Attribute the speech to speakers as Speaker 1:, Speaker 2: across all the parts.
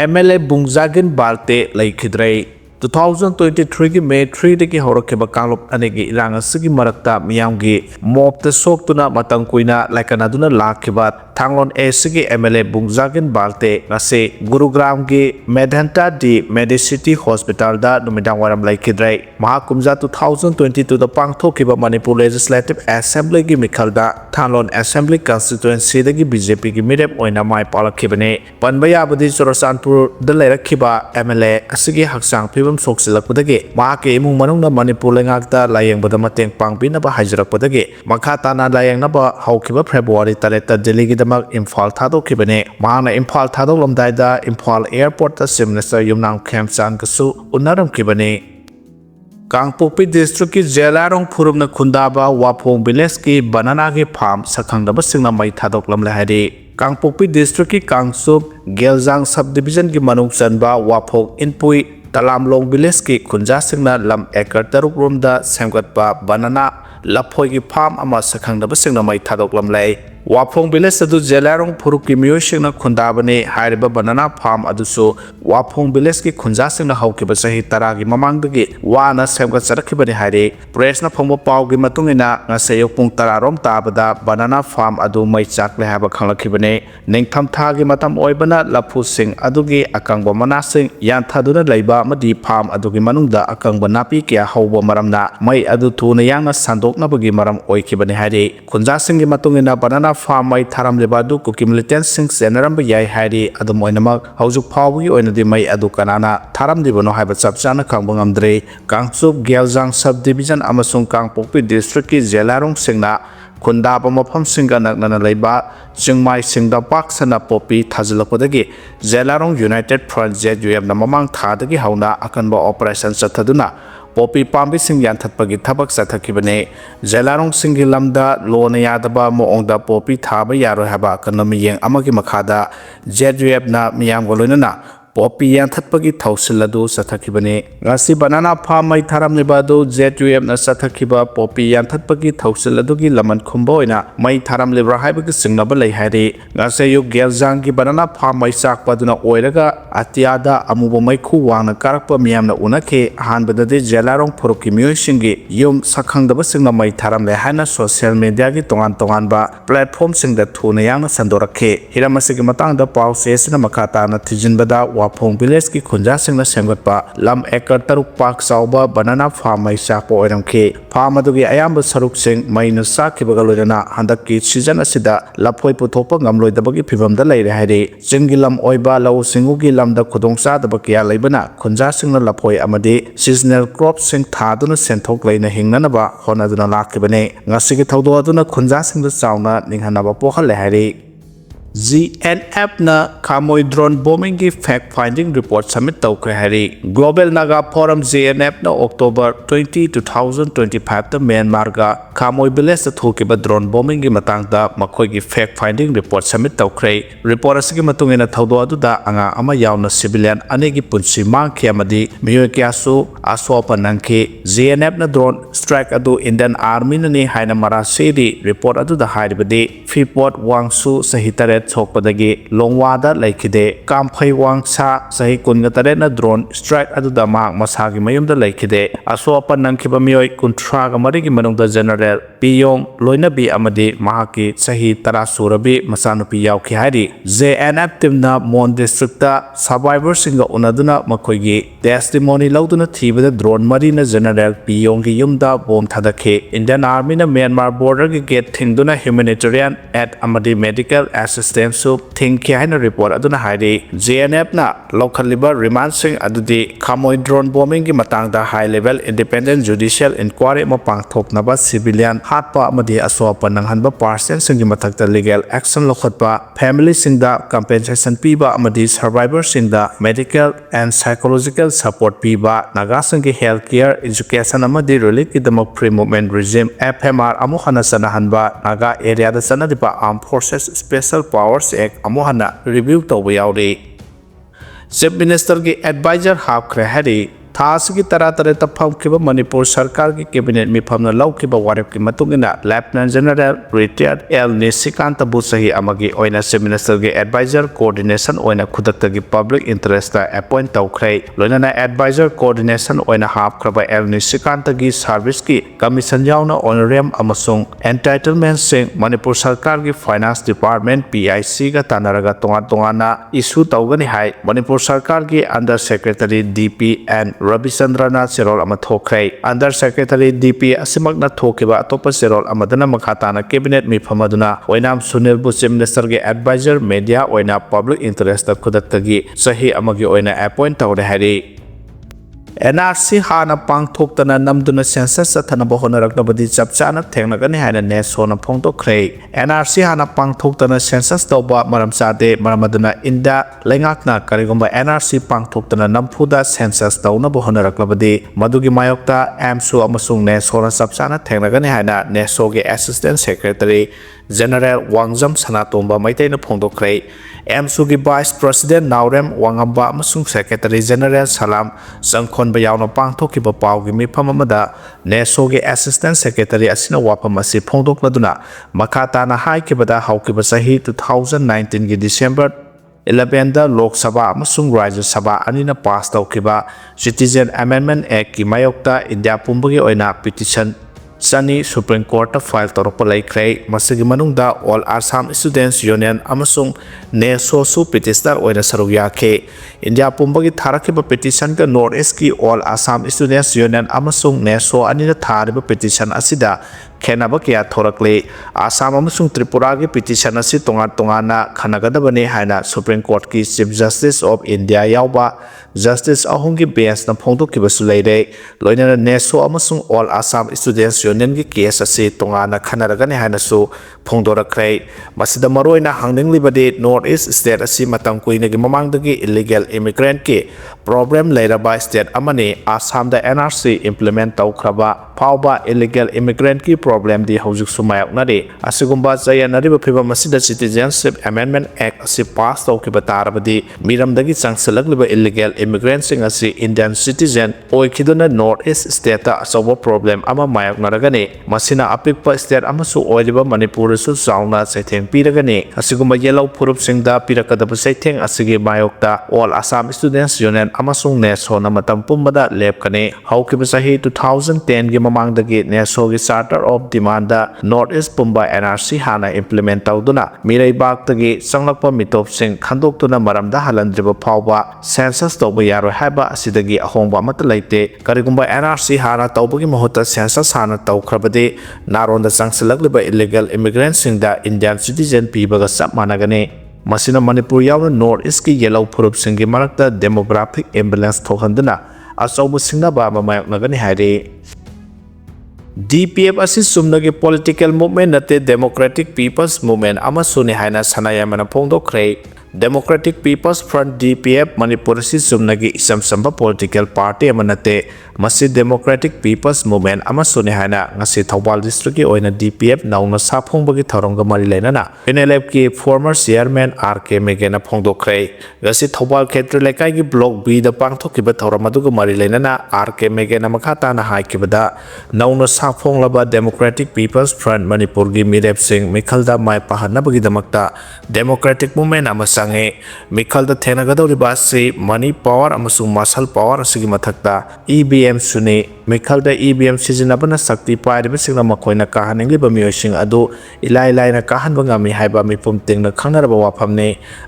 Speaker 1: MLA Bungzagin Balte Laikidre 2023 की May 3 dagi horakeba kanglop anegi irang asigi marakta miyamgi mobta soktuna matang kuina laikanaduna lakiba thanglon asigi MLA Bungzagin Balte ngase Gurugram gi Medhanta di Medicity Hospital da numidang waram laikidre mahakumja 2022 da pangthokiba Manipur Legislative Assembly gi mikhalda Thanglon Assembly constituency dagi BJP gi mirep oina mai palakibane panbaya abadi Churasanpur da lairakhiba MLA asigi haksang Soksilakpadagi, Maki Imung Manung Manipur Langakta Layang Badamateng Pangpinaba Hajarakpadagi, Makatana Layang Naba Haukiba February Taleta Deligidamak Imphal Tado Kibane, Mana Imphal Tado Lomdaida, Imphal Airport Minister Yumnam Kemsan Kasu, Unaram Kibane. Kangpopi District ki Jelarong Purumna Kundaba Wapong Bileski Banana ki Farm Sakangdaba Singna Mai Tadok Lamlahadi. Kangpopi District ki Kangsup Geljang Subdivision ki Manung Sanba Wapong Inpui Talamlong Village ki Kunja Singna Lam Ekar Taruk Rumda Semgatpa Banana Lapoi ki Farm ama Sakangdaba Singna Mai Tadok Lamlai Wapong Village adu Jelarong Puruk ki Miyo Singna Kundabani Hairiba Banana Farm adusu Wapong Village ki Kunja Singna Haukiba Sahi Taragi Mamangdagi Wana Semgat Sarakibani Hairi Press na Pongbo Pau ki Matungina Ngasayok Pung Tararom Tabada Banana Farm adu Mai Chakle Haba Kanglakibani Ningtham Thagi Matam Oibana Lapu Sing adugi Akangba Manasing Yanthaduna Laiba Madi Farm adugi Manungda Akangba Napi Kia Hauba Maramna Mai adu Tuna Yanga Sandok Nabagi Maram Oikibani Hairi Kunja Singi Matungina Banana Farm Mai Tharam Lebadu Kuki militant Sing Senaramba Yai Hairi Adu Moinamak Hauzuk Paugi Oinadi Mai adu Kanana Tharam Dibono Haiba Chapchana Kangbangam Kangsup Geljang Subdivision Amasung Kangpopi District ki Jelarong Singna Kundaba Mafam Singa Nagna Laiba Chingmai Singda Paksana Popi Thazilapodagi Jelarong United Front ZUM na Mamang Thadagi Hauna Akanba Operation Sathaduna Popi Pambi Sing Yanthatpagi Thabak Sathakibane Jelarong Singi Lamda Lona Yadaba Moongda Popi Thaba Yaro Haba Kanami Yang Amagi Makhada ZUM na Miyam Golonana Popi Yanthatpagi Thausiladu Sathakibane Ngasi Banana Farm Mai Tharam Libadu ZUM na Sathakiba Popi Yanthatpagi Thausiladugi Laman Khumboina Mai Tharam Libra Haibagi Singnaba Lai Hari Ngasayu Geljang ki Banana Farm Mai Sakpaduna Oiraga Atiada Amubo Mai Khuwangna Karakpa Miyamna Unake Hanbadadi Jelarong Phuruki Miyoshingi Yum Sakhangdaba Singna Mai Tharam Le Haina social media gi tongan-tonganba platform singda thuna yangna sandorakhe Hiramasigi matangda pau sesina makata na thijinbada Wapong Village ki Kunja Singna Semgatpa Lam Ekar Taruk Park Sauba Banana Farm Mai Sakpa Oiramkhe Farm adugi ayamba saruk sing Maina Sakibaga loina handakki season asida Laphoi Puthopa Ngamloidabagi Phibamda Leire Hairi Chinggi Lam Oiba Lau Singugi Lamda Khudongchadaba Kya Leibana Kunja Singna Laphoi amadi seasonal crops sing thaduna senthok leina hingnanaba honaduna lakibane ngasigi thawdo aduna Kunja Singda chauna ninghanaba pokhale Hairi GNF na Kamoi drone bombing ki fact finding report submit tawkre hari Global Naga Forum GNF na October 20, 2025 ta Myanmar ga Kamoi village ta thokiba drone bombing ki matangda makhoi ki fact finding report submit tawkre report asigi matungina thawdo aduda anga ama yauna civilian anegi punsi mangkhe amadi miyo kyasu asopa nangkhe GNF na drone strike adu Indian Army na ni haina mara sedi report aduda hairibadi Freeport Wangsu sahitare Chokpadagi Longwada Laikide Kamphai Wangsa Sahi Kungatare na drone strike aduda mak masagi mayumda laikide asopa nangkiba miyoi kuntraga marigi manungda general Piyong Loinabi amadi mahaki sahi tarasurabi masanupi yauki hari JNF timna Mon districta survivor singa unaduna makoigi testimony lauduna thibada drone marina general Piyong ki yumda bom thadakhe Indian Army na Myanmar border ki gate thingduna humanitarian aid amadi medical assistance so think haina report aduna hairi JNF na lokhaliba remand sing adudi Kamoi drone bombing ki matangda high level independent judicial inquiry ma pangthoknaba civilian hatpa amadi asopa nanghanba person singi mathakta legal action lokhatpa family singda compensation piba amadi survivor singda medical and psychological support piba Naga singi healthcare education amadi relief ki damak free movement regime FMR amuhana sanahanba Naga area da sanadipa armed forces special powers act amuhana review tawba yauri Chief Minister ki advisor hapkre hari थासगी तरातरेता फमखिबा Manipur सरकार की cabinet मिफमना लौखिबा वारेप की मतुंगिना lieutenant general retired L Nishikant बुसही अमगी ओइना chief minister के एडवाइजर कोऑर्डिनेशन ओइना खुदक्तगी पब्लिक इंटरेस्ट अपॉइंट तौखरे लोइनाना एडवाइजर कोऑर्डिनेशन ओइना हापख्रबा एल निशिकांत की सर्विस की कमीशन यावना ऑनरेरियम अमसुंग एंटाइटलमेंट सिंग मणिपुर सरकार की फाइनेंस डिपार्टमेंट पीआईसी का तानरगा तोंगाना इशू तौगनी हाई मणिपुर सरकार की अंडर सेक्रेटरी डीपी एन रविचंद्रना चेरोल अमा थोखरे अंडर सेक्रेटरी डीपी असिमकना थोखिबा अतोप चेरोल अमदना मखाताना कैबिनेट मिफमदुना ओइनाम सुनील बु चीफ मिनिस्टर के एडवाइजर मीडिया ओइना पब्लिक इंटरेस्ट खुदक्तगी सही अमगी ओइना अपॉइंट तौरे हारी एनआरसी हाना पांगथोक्तना नमदुना सेंसस चथनबा होनरकनबदि चपचाना थेंगनगनि हायना नेसोना फोंदोखरे एनआरसी हाना पांगथोक्तना सेंसस तौबा मरमचादे मरमदुना इंदा लेंगाकना करिगुंबा एनआरसी पांगथोक्तना नमफुदा सेंसस तौनबा होनरकनबदि मदुगी मायोक्ता एमसु अमसुंग नेसोना चपचाना थेंगनगनि हायना नेसोगे असिस्टेंट सेक्रेटरी जनरल वांगजम सनातोंबा मैतैना फोंदोखरे एमसु की वाइस प्रेसिडेंट नाउरेम वांगम्बा अमसुंग सेक्रेटरी जनरल सलाम संखोनबा यावना पांगथोखिबा पावगी मिफम अमदा नेसोगे असिस्टेंट सेक्रेटरी असिना वाफम असि फोंदोक्लदुना मखाताना हाइकिबदा हौकिबा सही 2019 की डिसेंबर 11 दा लोक सभा अमसुंग राज्य सभा अनिना पास तौखिबा सिटीजन अमेंडमेंट एक्ट की मायोक्ता इंडिया पुंबगी ओइना पिटिशन सनी सुप्रीम कोर्ट फाइल तौरप लेख्रे मसिगी मनुंगदा ऑल आसाम स्टूडेंट्स यूनियन अमसुंग नेसोसु पिटिशनर ओइना सरुक याखे इंडिया पुंबगी थारखिबा पिटिशन का नॉर्थ ईस्ट की ऑल आसाम स्टूडेंट्स यूनियन अमसुंग नेसो अनिना थारिबा पिटिशन असिदा खेनाबा क्या थोरकले आसाम अमसुंग त्रिपुरा की पिटिशन असि तोंगाना खनगदबने हाइना सुप्रीम कोर्ट की चीफ जस्टिस ऑफ इंडिया यावबा जस्टिस अहुम की बेंच न फोंदोखिबसु लेरे लोइना नेसो अमसुंग ऑल आसाम स्टूडेंट्स यूनियन की केस असि तोंगाना खनरगने हाइनासु फोंदोरखरे मसिदा मरोइना हांगनिंगलिबदि नॉर्थ ईस्ट स्टेट असि मतम कुइनगी ममांगदगी इलीगल इमिग्रेंट की प्रॉब्लम लेरबा स्टेट अमने आसाम दा एनआरसी इंप्लीमेंट तौखरबा फावबा इलीगल इमिग्रेंट की प्रॉब्लम दी हौजिक सुमायकनादे असिगुंबा जयनरिबा फिबम असिदा सिटीजनशिप अमेंडमेंट एक्ट असि पास तौखिबा तारबदि मिरमदगी चंगसलगलिबा इलीगल इमिग्रेंट सिंग असि इंडियन सिटीजन ओइखिदुना नॉर्थ ईस्ट स्टेट ता असौबा प्रॉब्लम अमा मायकनारगने मसिना अपिकपा स्टेट अमसु ओइरिबा मणिपुर सु चाउना सैथेंग पीरगने असिगुंबा येलो फुरुप सिंगदा पिरकदबा सैथेंग असिगे मायोक्ता ऑल आसाम स्टूडेंट्स यूनियन अमसुंग नेसोना मतम पुंबदा लेपकने हौकिबा सही 2010 गे ममांगदगी नेसोगी charter of demand north east पुंबा एनआरसी हाना इंप्लीमेंट तौदुना मिरैबाक्तगी संगलकपा मितोपसिंग खंदोक्तुना मरमदा हलंद्रिबा फावबा सेंसस तौबा यारोय हाइबा असिदगी अहोंबा अमत लैते करिगुंबा एनआरसी हाना तौबगी महुत्ता सेंसस हाना तौखरबदे नारोंदा चंगसलगलिबा इलीगल इमिग्रेंट सिंगदा इंडियन सिटीजन पीबगा सब मानगने मसिना मणिपुर यावना नॉर्थ ईस्ट की येलो फुरुप सिंगी मरक्ता डेमोग्राफिक इम्बैलेंस थोहंदुना अचौबा सिंगनाबा ममायकनगने हाइरे DPF असी सुमनगे पॉलिटिकल मूवमेंट नते डेमोक्रेटिक पीपल्स मूवमेंट अमसुनि हाइना सनायामना फोंदोखरे democratic peoples front DPF Manipur से सुमनगी इसम संबा पॉलिटिकल पार्टी अमनते मसी डेमोक्रेटिक पीपल्स मूवमेंट अमसुनि हाइना ngasi थौबाल डिस्ट्रिक्ट की ओइना DPF नाउना साफोंबगी थौरंगा मरि लेनाना NLF की फॉर्मर चेयरमैन RK मेगेना फोंदोखरे ngasi थौबाल क्षेत्र लेकाई की ब्लॉक B दा पांगथोकिबा थौरम अदुगा मरि लेनाना RK मेगेना मखाताना हाइकिबदा नाउना साफोंलबा डेमोक्रेटिक पीपल्स फ्रंट मणिपुर की मिरेप सिंह मिखलदा माय पाहनबगी दमक्ता डेमोक्रेटिक मूवमेंट अमस संगे मिखलदा थेनगदौरिबा से मनी पावर अमसुंग मसल पावर असगी मथक्ता EVM सुने मिखलदा EVM सिजनबना शक्ति पाइरिबा सिंगना मखोइना काहनिंगलिबा मियोसिंग अदु इलाइ लाइना काहनबा ngami हाइबा मिपुम तेंगना खंगनरबा वाफमने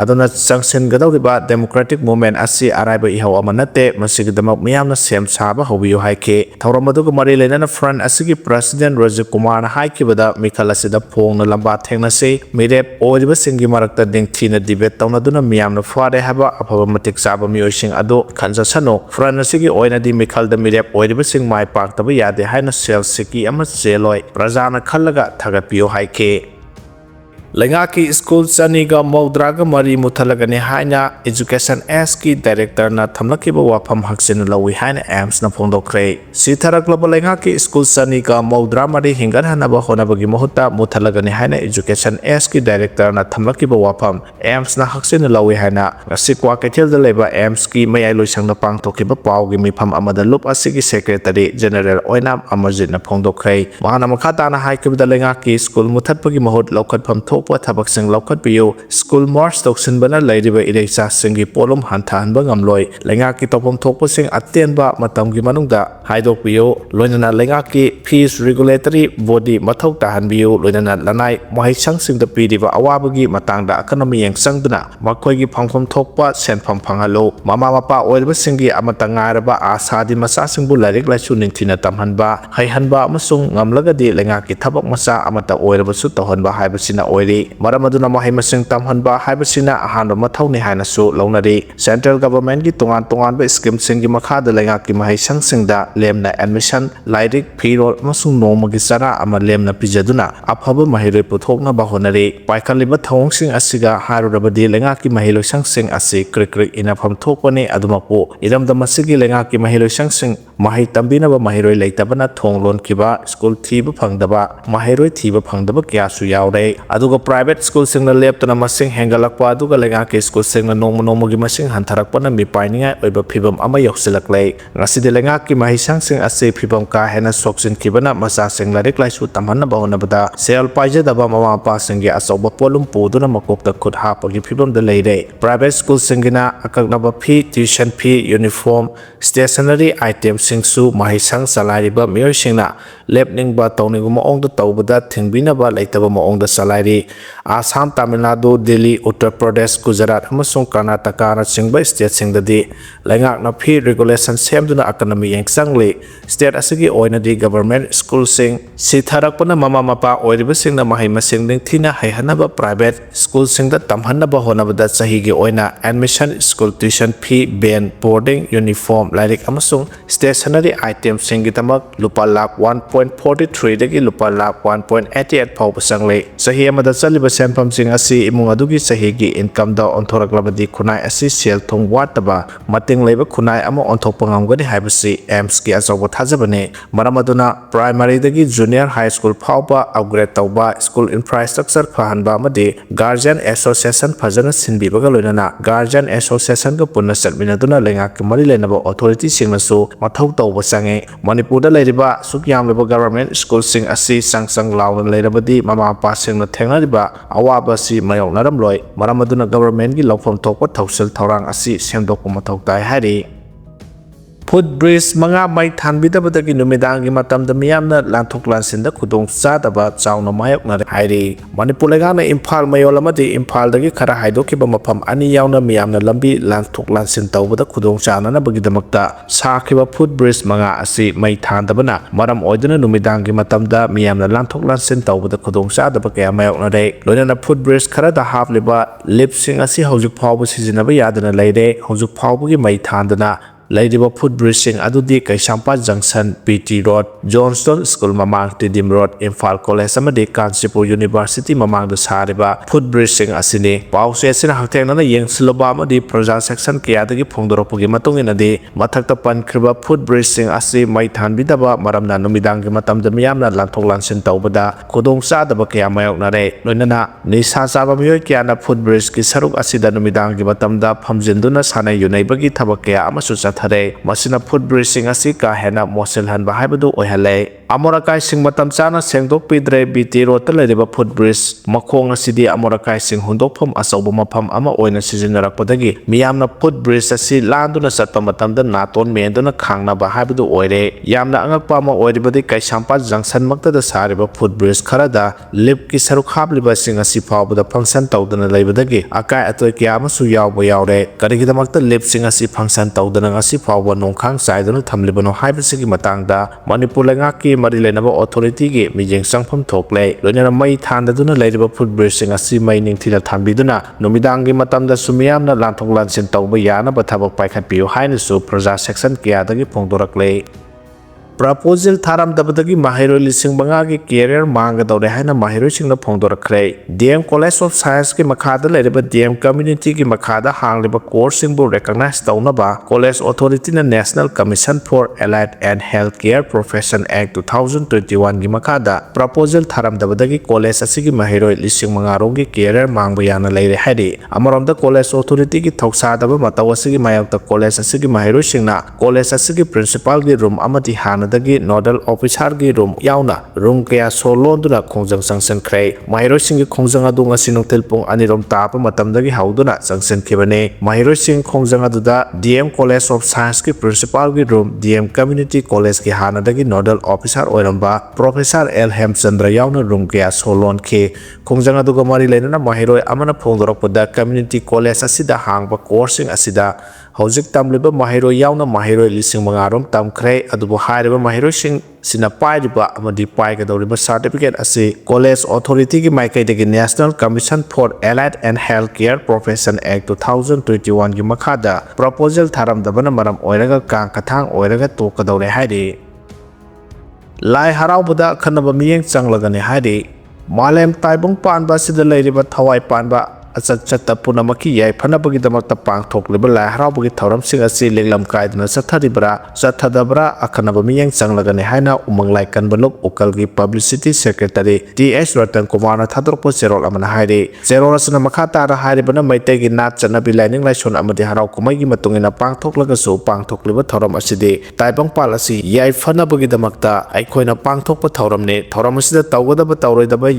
Speaker 1: अदुना चंगसेनगदौरिबा डेमोक्रेटिक मूवमेंट असि अराइबा इहौ अमनते मसिगदमक मियामना सेम साबा हौबियो हाइके थौरमदुग मरि लेना फ्रंट असगी प्रेसिडेंट राजीव कुमार ना हाइकिबदा मिखल असिदा फोंगना लंबा थेंगनसे मिरेप ओरिबा सिंगी मरक्ता दिंगथीना डिबेट तौनदुना मियामना फारे हाबा अफबा मतिक साबा मियोसिंग अदु खंजसनो फ्रंट असगी ओइनादि मिखलदा मिरेप ओरिबा सिंग माय पाक्तबा यादे हाइना सेल सिकी अमा सेलोय प्रजाना खल्लगा थगपियो हाइके Lengaki School Saniga Maudraga Mari Muthalagani Haina Education Eski Director na Thamlakiba Wapam Haksin Lawi Haina AMS na Pondokre. Sitara Global Lengaki School Saniga Maudra Mari Hingan Hanaba Honabagi Mohuta Muthalagani Haina Education Eski Director na Thamlakiba Wapam AMS na Haksin Lawi Haina Sikwa Ketil the Labor AMS ki Mayay Lusang na Pang Tokiba Paugi Mipam Amada Lup Asigi Secretary General Oinam Amazit na Pondokre. Mahana Makata na Haikib the Lengaki School Mutatpagi Mahut Lokat Pam Topa Tabak Sing Lokat Bio School Mars Toksin Bana Ladiba Idesa Singi Polum Hantan Bangamloy Lengaki Topom Topo Sing Atenba Matamgi Manungda Haidok Bio Loinana Lengaki Peace Regulatory Body Matau Tahan Bio Loinana Lanai Mahishang Sing the Pidiva Awabagi Matangda Economy Yang Sangduna Makoigi Pangpam Topa Sen Pampangalo Mama Mapa Oil Singi Amatangaraba Asadi Masa Singbu Larik Lachu Nintina Tamhanba Haihanba Masung Ngamlagadi Lengaki Tabak Masa Amata Oil Basu Tohanba Haibasina Oili Maramaduna Mahimasing Tamhanba Haibasina Ahando Matau Hainasu Lonari Central Government Gi Tongan Ba Scheme Singi Makada Lengaki Mahishang Singda Lemna Admission Lairik Piro Masung Nomagi Sara Ama Lemna Pijaduna Aphaba Mahire Puthokna Bahonari Paikaliba Thong Sing Asiga Harurabadi Lengaki Mahilosang Sing Asi Krik Inafam Thokpane Adumapo Idam Damasigi Lengaki Mahilosang Sing Mahi Tambina Ba Mahiroi Leitabana Thonglon Kiba School Thiba Phangdaba Mahiroi Thiba Phangdaba Kyasu Yaure Aduga Private School Sing na Leptana Masing Hengalakpa Aduga Lengaki School Sing na Nomogi Masing Hantarakpana Mipaininga Oiba Phibam Ama Yoksilaklay Ngasidi Lengaki Mahisang Sing Ase Phibam Ka Hena Soksin Kibana Masa Sing Larik Laisu Tamhanna Bahonabada Sel Paijadaba Mama Pa Singi Asoba Polum Puduna Makokta Khut Hapagi Phibam da Leire Private School Singina Akagnaba Fee Tuition Fee Uniform Stationery Items Singsu Mahisang Salariba Mioy Singna Lepning Ba Tawning Maongda Tawbada Thingbinaba Leitaba Maongda Salari Assam Tamil Nadu Delhi Uttar Pradesh Gujarat Amasung Karnataka na Singba State Singdadi Lengak na Fee Regulation Semduna Academy Yang Sangli State Asigi Oinadi Government School Sing Sitharakpana Mama Mapa Oiriba Sing na Mahima Singding Tina Haihanaba Private School Singda Tamhanaba Honabada Sahigi Oina Admission School Tuition Fee Ben Boarding Uniform Lairik Amasung Stationery Items Singitamak Lupa Lak 1.43 dagi Lupa Lak 1.88 Pau Pasangli Sahi Amada Saliba Senpam Sing Asi Imung Adugi Sahigi Income da Onthoraklabadi Kunai Asi Sel Thong Wataba Mating Leba Kunai Ama Onthopangam Gadi Haibasi AMS ki Asobo Thajabane Maramaduna Primary dagi Junior High School Pauba Upgrade Tauba School Infrastructure Fahanba Amadi Guardian Association Fajana Sinbibaga Loinana Guardian Association ka Punna Satminaduna Lengaki Mari Lenaba Authority Singnasu Mathau Tauba Sange Manipur da Leiriba Sukyam Leba Government School Sing Asi Sangsang Lawan Leirabadi Mama Pa Sing na Thengnariba Awaba Si Mayong Naramloi Maramaduna Government gi Lawfam Thokpa Thawsil Thawrang Asi Semdokpa Mathau Tai Hari Food Bridge Manga Mai Thanbidabadagi Numidangi Matamda Miyamna Lanthok Lansinda Khudong Chadaba Chawna Mayokna Hairi Manipur Legana Imphal Mayol amadi Imphal dagi khara haidokiba mafam ani yauna miyamna lambi Lanthok Lansin tawbada Khudong Chanana bagidamakta sakhiba Food Bridge Manga asi mai thandabana maram oiduna numidangi matamda miyamna Lanthok Lansin tawbada Khudong Chadaba kaya mayokna re loinana Food Bridge khara da hapliba lipsing asi hojik phawba sizinaba yadana leire hojik phawbagi mai thandana Ladiba Food Bridging Adudi Kaisampa Junction PT Road Johnston School Mamang Tidim Road Imphal College Amadi Kansipur University Mamang da Sariba Food Bridging Asini Pause Asina Haktengna Yeng Siloba Amadi Praja Section Kiyadagi Phongdoropugi Matunginadi Mathakta Pankriba Food Bridging Asi Mai Thanbidaba Maramna Numidangi Matamda Miyamna Lanthok Lansin Tawbada Khudong Chadaba Kaya Mayokna re Loinana Nisa Chaba Miyoi Kiyana Food Bridge ki Saruk Asida Numidangi Matamda Phamjinduna Sanai Yunaibagi Thabak Kaya Amasu Thare Masina Food Bridging Asi ka hena Mosil Han Bahibadu Oihale Amorakai Sing Matam Chana Sengdok Pidre BT Road Lediba Food Bridge Makong Asidi Amorakai Sing Hundokpham Asobo Mafam Ama Oina Sizinnarakpadagi Miyamna Food Bridge Asi Landuna Satpa Matamda Naton Menduna Khangna Bahibadu Oire Yamna Angakpa Ama Oiribadi Kaisampa Junction Maktada Sariba Food Bridge Kharada Lip ki Saruk Habliba Sing Asi Phawbada Function Tawdana Leibadagi Akai Atoi Kiyama Su Yawba Yawre Karigidamakta Lip Sing Asi Function Tawdana Asi Phawba Nongkhang Saiduna Thamlibano Haibasigi Matangda Manipur Lengaki Mari Lenaba Authority gi Mijeng Sangpham Thoklei Loinana Mai Thandaduna Leiriba Food Bridging Asi Mai Ningthila Thambiduna Numidangi Matamda Sumiyamna Lanthok Lansin Tawba Yanaba Thabak Paikhatpiyu Hainasu Praja Section Kiyadagi Phongdoraklei Proposal tharamdabadagi mahiroi lising mangagi career mangadore haina mahiroi singna phongdorakre DM College of Science ki makhada leiriba DM community ki makhada hangliba course singbu recognize taunaba College Authority na National Commission for Allied and Healthcare Profession Act 2021 ki makhada proposal tharamdabadagi college asigi mahiroi lising mangarongi career mangba yana leire haidi amaramda College Authority ki thoksadaba mataw asigi mayakta college asigi mahiroi singna college asigi principal ki room amati dagi nodal officer gi room yauna room kaya solo duna khongjang sanction khrei mahiroi sing gi khongjang adu ngasi nongtel pung anirom tapa matam dagi hauduna sanction khibane mahiroi sing khongjang adu da DM College of Science ki principal gi room DM Community College ki hana dagi nodal officer oiramba Professor L Hemchandra yauna room kaya solo ke khongjang adu ga mari leinana mahiroi amana phongdorok pada Community College asida hangba coursing asida hojik tamliba mahiroi yauna mahiroi lising mangarom tamkhre adubu hairiba mahiroi sing sina pairiba amadi paigadoriba certificate ase College Authority ki maikaidagi National Commission for Allied and Healthcare Profession Act 2021 ki makhada proposal tharamdabana maram oiraga kang kathang oiraga tokadore hairi lai haraubada khanaba miyeng changlagane hairi malem taibong panba sida leiriba thawai panba achat punamaki yai phanabagi damakta pangthokliba lai haraubagi thoram sing asi lenglam kaidna sathadabra akhanaba miyang changlagane haina umanglai kanbalok ukalgi publicity secretary TS Ratan Kumar na thadrokpo cherol amana haire cherol asna makhata ra hairibana maitegi nat chanabi lining laison amadi harau kumai gi matungina pangthoklaga su pangthokliba thoram asidi taibang palasi yai phanabagi damakta aikoina pangthokpa thoramne thoram asida tawgadaba tawroidaba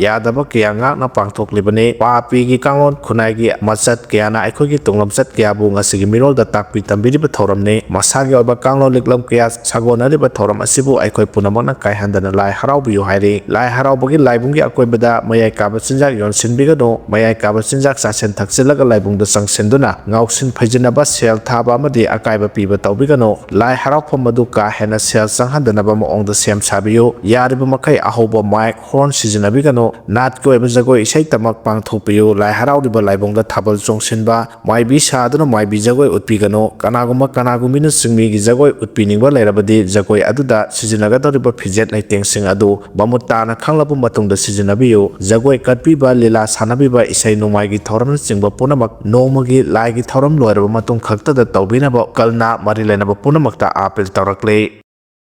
Speaker 1: yadaba kiyanga na pangthoklibane papi gi kanglon khunai gi machat kiyana aikoi gi tunglam chat kiya bu ngasigi mirol da takpi tambiriba thoramne masagi oba kanglon liklam kiya sagonariba thoram asibu aikoi punamana kai handana lai haraubiyu haire lai haraubagi laibungi akoibada mayai kaba sinjak yon sinbigano mayai kaba sinjak sasen thakchilaga laibungda sangsenduna ngauksin phajinaba sel thaba amadi akaiba piba tawbigano lai haraupam madu ka hena sel sanghandanaba maongda sem sabiyu yariba makai ahoba mic horn sizinabigano nat ko eba jagoi isai tamak pangthopiyu lai harauriba laibungda thabal chongsinba maibi saduna maibi jagoi utpigano kanagumina singmi gi jagoi utpiningba lairabadi jagoi aduda sijinagadoriba fijet laitengsing adu bamutana khanglabu matungda sijinabiyu jagoi katpiba lila sanabiba isai nomai gi thoram chingba punamak nomagi lai gi thoram loiraba matung khakta da tawbinaba kalna mari lainaba punamakta apel tawrakle